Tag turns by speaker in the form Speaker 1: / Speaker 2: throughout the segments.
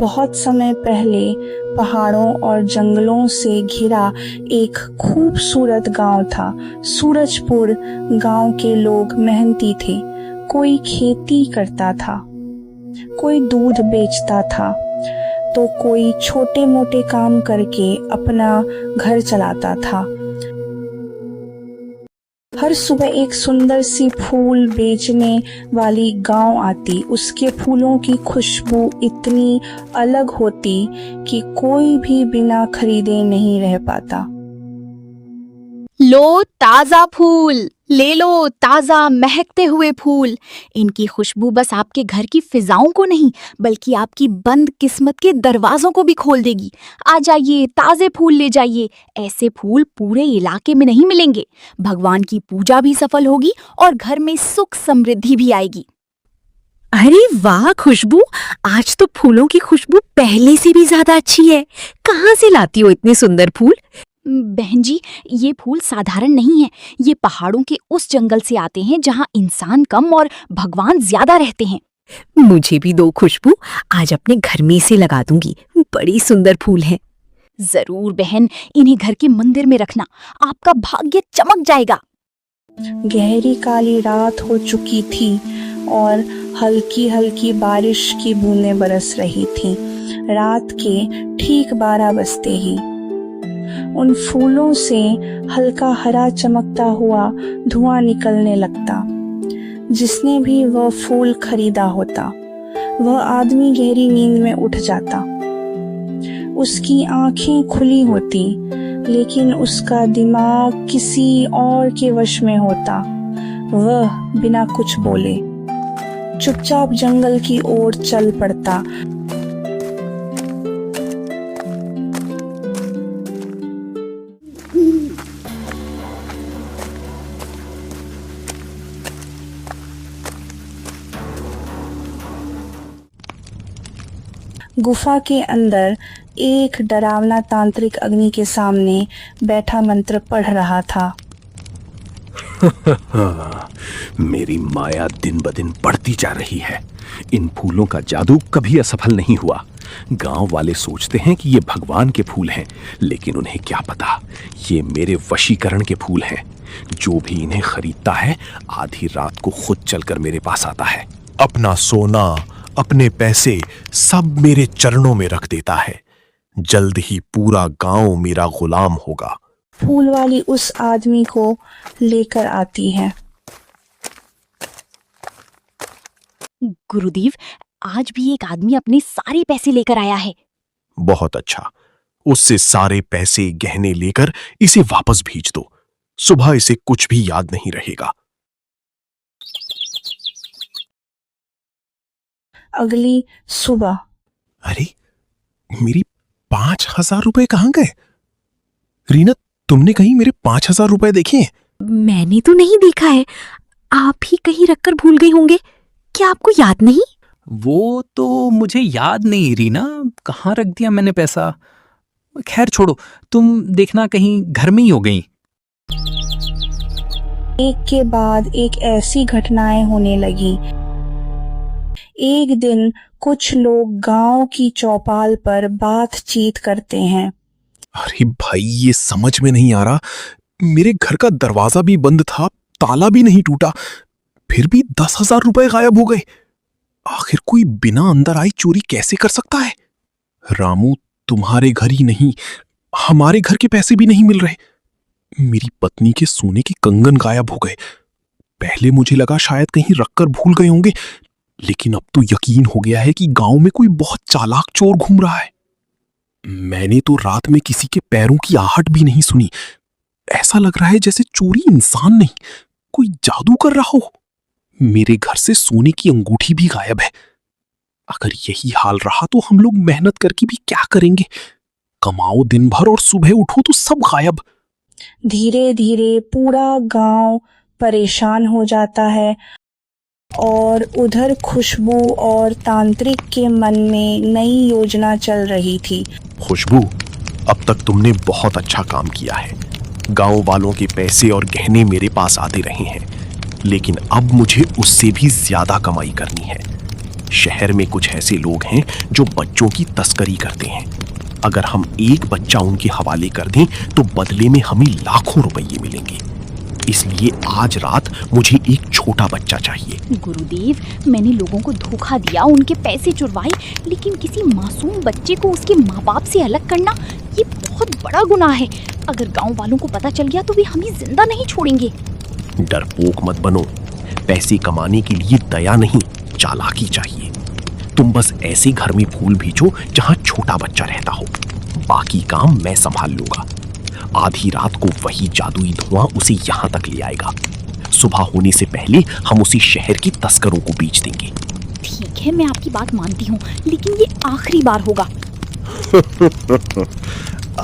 Speaker 1: बहुत समय पहले पहाड़ों और जंगलों से घिरा एक खूबसूरत गांव था। सूरजपुर गांव के लोग मेहनती थे। कोई खेती करता था, कोई दूध बेचता था, तो कोई छोटे मोटे काम करके अपना घर चलाता था। हर सुबह एक सुंदर सी फूल बेचने वाली गांव आती। उसके फूलों की खुशबू इतनी अलग होती कि कोई भी बिना खरीदे नहीं रह पाता।
Speaker 2: लो ताजा फूल, ले लो ताजा महकते हुए फूल। इनकी खुशबू बस आपके घर की फिजाओं को नहीं बल्कि आपकी बंद किस्मत के दरवाजों को भी खोल देगी। आ जाइए, ताजे फूल ले जाइए। ऐसे फूल पूरे इलाके में नहीं मिलेंगे। भगवान की पूजा भी सफल होगी और घर में सुख समृद्धि भी आएगी।
Speaker 3: अरे वाह खुशबू, आज तो फूलों की खुशबू पहले से भी ज्यादा अच्छी है। कहाँ से लाती हो इतने सुंदर फूल?
Speaker 2: बहन जी, ये फूल साधारण नहीं है। ये पहाड़ों के उस जंगल से आते हैं जहाँ इंसान कम और भगवान ज्यादा रहते हैं।
Speaker 3: मुझे भी दो खुशबू, आज अपने घर में से लगा दूंगी। बड़ी सुंदर फूल हैं।
Speaker 2: जरूर बहन, इन्हें घर के मंदिर में रखना, आपका भाग्य चमक जाएगा।
Speaker 1: गहरी काली रात हो चुकी थी और हल्की हल्की बारिश की बूंदें बरस रही थीं। रात के ठीक 12 बजते ही उन फूलों से हल्का हरा चमकता हुआ धुआं निकलने लगता। जिसने भी वह फूल खरीदा होता, वह आदमी गहरी नींद में उठ जाता। उसकी आंखें खुली होती, लेकिन उसका दिमाग किसी और के वश में होता। वह बिना कुछ बोले चुपचाप जंगल की ओर चल पड़ता। गुफा के अंदर एक डरावना तांत्रिक अग्नि के सामने बैठा मंत्र पढ़ रहा था।
Speaker 4: मेरी माया दिन ब दिन बढ़ती जा रही है। इन फूलों का जादू कभी असफल नहीं हुआ। गांव वाले सोचते हैं कि ये भगवान के फूल हैं, लेकिन उन्हें क्या पता ये मेरे वशीकरण के फूल हैं। जो भी इन्हें खरीदता है आधी रात को खुद चलकर मेरे पास आता है।
Speaker 5: अपना सोना, अपने पैसे सब मेरे चरणों में रख देता है। जल्द ही पूरा गांव मेरा गुलाम होगा।
Speaker 1: फूल वाली उस आदमी को लेकर आती है।
Speaker 2: गुरुदेव, आज भी एक आदमी अपने सारे पैसे लेकर आया है।
Speaker 5: बहुत अच्छा, उससे सारे पैसे गहने लेकर इसे वापस भेज दो। सुबह इसे कुछ भी याद नहीं रहेगा।
Speaker 1: अगली सुबह।
Speaker 5: अरे, मेरी 5,000 रुपए कहाँ गए? रीना, तुमने कहीं मेरे 5,000 रुपए देखे हैं?
Speaker 3: मैंने तो नहीं देखा है। आप ही कहीं रखकर भूल गई होंगे। क्या आपको याद नहीं?
Speaker 6: वो तो मुझे याद नहीं रीना, कहाँ रख दिया मैंने पैसा। खैर छोड़ो, तुम देखना कहीं घर में ही हो गई।
Speaker 1: एक के बाद एक ऐसी घटनाएं होने लगी। एक दिन कुछ लोग गांव की चौपाल पर बातचीत करते हैं।
Speaker 5: अरे भाई, ये समझ में नहीं आ रहा। मेरे घर का दरवाजा भी बंद था, ताला भी नहीं टूटा, फिर भी 10,000 रुपए गायब हो गए। आखिर कोई बिना अंदर आए चोरी कैसे कर सकता है? रामू, तुम्हारे घर ही नहीं, हमारे घर के पैसे भी नहीं मिल रहे। मेरी पत्नी के सोने के कंगन गायब हो गए। पहले मुझे लगा शायद कहीं रखकर भूल गए होंगे, लेकिन अब तो यकीन हो गया है कि गांव में कोई बहुत चालाक चोर घूम रहा है। मैंने तो रात में किसी के पैरों की आहट भी नहीं सुनी। ऐसा लग रहा है जैसे चोरी इंसान नहीं, कोई जादू कर रहा हो। मेरे घर से सोने की अंगूठी भी गायब है। अगर यही हाल रहा तो हम लोग मेहनत करके भी क्या करेंगे? कमाओ दिन भर और सुबह उठो तो सब गायब।
Speaker 1: धीरे धीरे पूरा गांव परेशान हो जाता है और उधर खुशबू और तांत्रिक के मन में नई योजना चल रही थी।
Speaker 5: खुशबू, अब तक तुमने बहुत अच्छा काम किया है। गांव वालों के पैसे और गहने मेरे पास आते रहे हैं, लेकिन अब मुझे उससे भी ज्यादा कमाई करनी है। शहर में कुछ ऐसे लोग हैं जो बच्चों की तस्करी करते हैं। अगर हम एक बच्चा उनके हवाले कर दें तो बदले में हमें लाखों रुपये मिलेंगे। इसलिए आज रात मुझे एक छोटा बच्चा चाहिए।
Speaker 2: गुरुदेव, मैंने लोगों को धोखा दिया, उनके पैसे चुरवाए, लेकिन किसी मासूम बच्चे को उसके माँ बाप से अलग करना ये बहुत बड़ा गुनाह है। अगर गांव वालों को पता चल गया तो वे हमें जिंदा नहीं छोड़ेंगे।
Speaker 5: डरपोक मत बनो। पैसे कमाने के लिए दया नहीं, चालाकी चाहिए। तुम बस ऐसे घर में फूल भेजो जहां छोटा बच्चा रहता हो। बाकी काम मैं संभाल लूंगा। आधी रात को वही जादुई धुआं उसे यहां तक ले आएगा। सुबह होने से पहले हम उसे शहर की तस्करों को बेच देंगे।
Speaker 2: ठीक है, मैं आपकी बात मानती हूँ, लेकिन ये आखिरी बार होगा।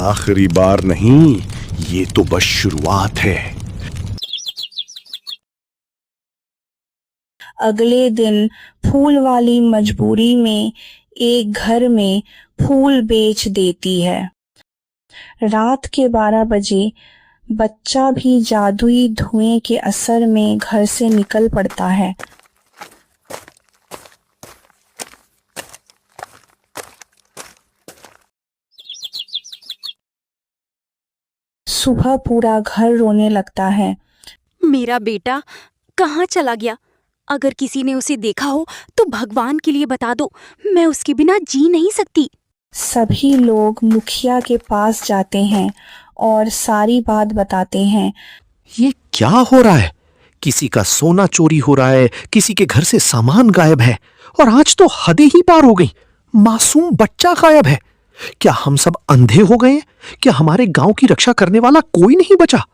Speaker 5: आखिरी बार नहीं, ये तो बस शुरुआत है।
Speaker 1: अगले दिन फूल वाली मजबूरी में एक घर में फूल बेच देती है। रात के 12 बजे बच्चा भी जादुई धुएं के असर में घर से निकल पड़ता है। सुबह पूरा घर रोने लगता है।
Speaker 3: मेरा बेटा कहाँ चला गया? अगर किसी ने उसे देखा हो तो भगवान के लिए बता दो, मैं उसके बिना जी नहीं सकती।
Speaker 1: सभी लोग मुखिया के पास जाते हैं और सारी बात बताते हैं।
Speaker 5: ये क्या हो रहा है? किसी का सोना चोरी हो रहा है, किसी के घर से सामान गायब है, और आज तो हदें ही पार हो गई। मासूम बच्चा गायब है। क्या हम सब अंधे हो गए हैं? क्या हमारे गांव की रक्षा करने वाला कोई नहीं बचा?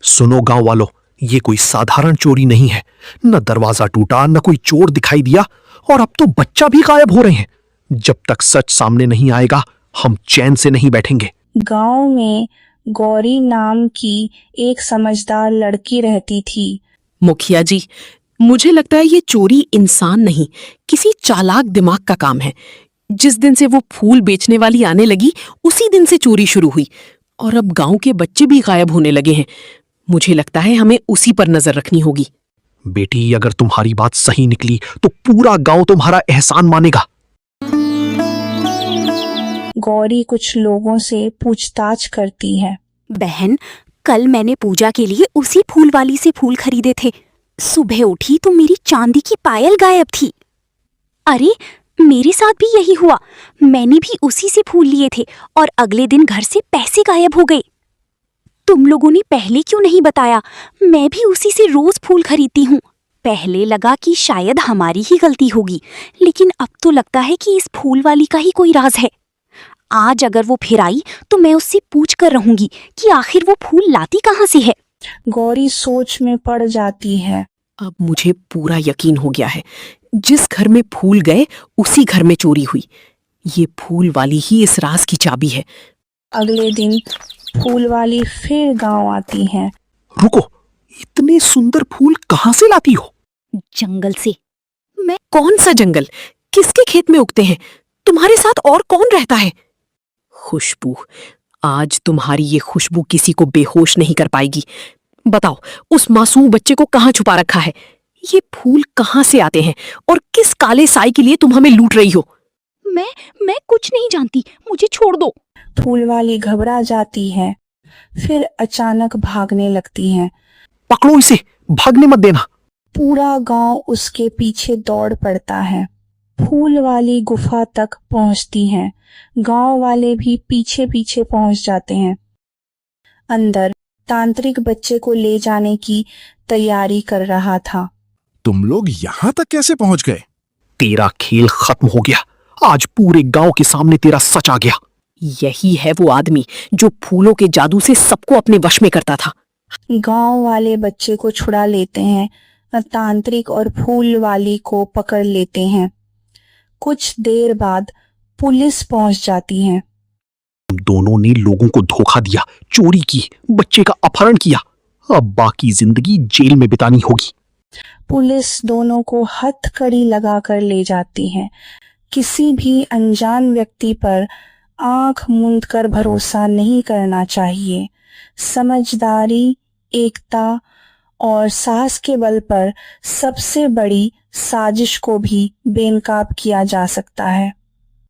Speaker 5: सुनो गांव वालों, ये कोई साधारण चोरी नहीं है। न दरवाजा टूटा, न कोई चोर दिखाई दिया, और अब तो बच्चा भी गायब हो रहे हैं। जब तक सच सामने नहीं आएगा हम चैन से नहीं बैठेंगे।
Speaker 1: गांव में गौरी नाम की एक समझदार लड़की रहती थी।
Speaker 3: मुखिया जी, मुझे लगता है ये चोरी इंसान नहीं, किसी चालाक दिमाग का काम है। जिस दिन से वो फूल बेचने वाली आने लगी, उसी दिन से चोरी शुरू हुई, और अब गांव के बच्चे भी गायब होने लगे हैं। मुझे लगता है हमें उसी पर नजर रखनी होगी।
Speaker 5: बेटी, अगर तुम्हारी बात सही निकली तो पूरा गांव तुम्हारा एहसान मानेगा।
Speaker 1: गौरी कुछ लोगों से पूछताछ करती है।
Speaker 2: बहन, कल मैंने पूजा के लिए उसी फूल वाली से फूल खरीदे थे। सुबह उठी तो मेरी चांदी की पायल गायब थी। अरे, मेरे साथ भी यही हुआ। मैंने भी उसी से फूल लिए थे और अगले दिन घर से पैसे गायब हो गए। तुम लोगों ने पहले क्यों नहीं बताया? मैं भी उसी से रोज फूल खरीदती हूँ। पहले लगा कि शायद हमारी ही गलती होगी, लेकिन अब तो लगता है कि इस फूल वाली का ही कोई राज है। आज अगर वो फिर आई तो मैं उससे पूछ कर रहूंगी कि आखिर वो फूल लाती कहाँ से है।
Speaker 1: गौरी सोच में पड़ जाती है।
Speaker 3: अब मुझे पूरा यकीन हो गया है, जिस घर में फूल गए उसी घर में चोरी हुई। ये फूल वाली ही इस राज की चाबी है।
Speaker 1: अगले दिन फूल वाली फिर गांव आती है।
Speaker 5: रुको, इतने सुंदर फूल कहाँ से लाती हो?
Speaker 2: जंगल से।
Speaker 3: मैं? कौन सा जंगल? किसके खेत में उगते हैं? तुम्हारे साथ और कौन रहता है? खुशबू, आज तुम्हारी ये खुशबू किसी को बेहोश नहीं कर पाएगी। बताओ, उस मासूम बच्चे को कहाँ छुपा रखा है? ये फूल कहाँ से आते हैं और किस काले साई के लिए तुम हमें लूट रही हो?
Speaker 2: मैं कुछ नहीं जानती, मुझे छोड़ दो।
Speaker 1: फूल वाली घबरा जाती है, फिर अचानक भागने लगती है।
Speaker 5: पकड़ो इसे, भागने मत देना।
Speaker 1: पूरा गांव उसके पीछे दौड़ पड़ता है। फूल वाली गुफा तक पहुंचती हैं। गांव वाले भी पीछे पीछे पहुंच जाते हैं। अंदर तांत्रिक बच्चे को ले जाने की तैयारी कर रहा था।
Speaker 5: तुम लोग यहाँ तक कैसे पहुंच गए? तेरा खेल खत्म हो गया। आज पूरे गांव के सामने तेरा सच आ गया।
Speaker 3: यही है वो आदमी जो फूलों के जादू से सबको अपने वश में करता था।
Speaker 1: गांव वाले बच्चे को छुड़ा लेते हैं। तांत्रिक और फूल वाली को पकड़ लेते हैं। कुछ देर बाद पुलिस पहुंच जाती है।
Speaker 5: दोनों ने लोगों को धोखा दिया, चोरी की, बच्चे का अपहरण किया। अब बाकी जिंदगी जेल में बितानी होगी।
Speaker 1: पुलिस दोनों को हथकड़ी लगाकर ले जाती है। किसी भी अनजान व्यक्ति पर आंख मूंद कर भरोसा नहीं करना चाहिए। समझदारी, एकता और साहस के बल पर सबसे बड़ी साजिश को भी बेनकाब किया जा सकता है।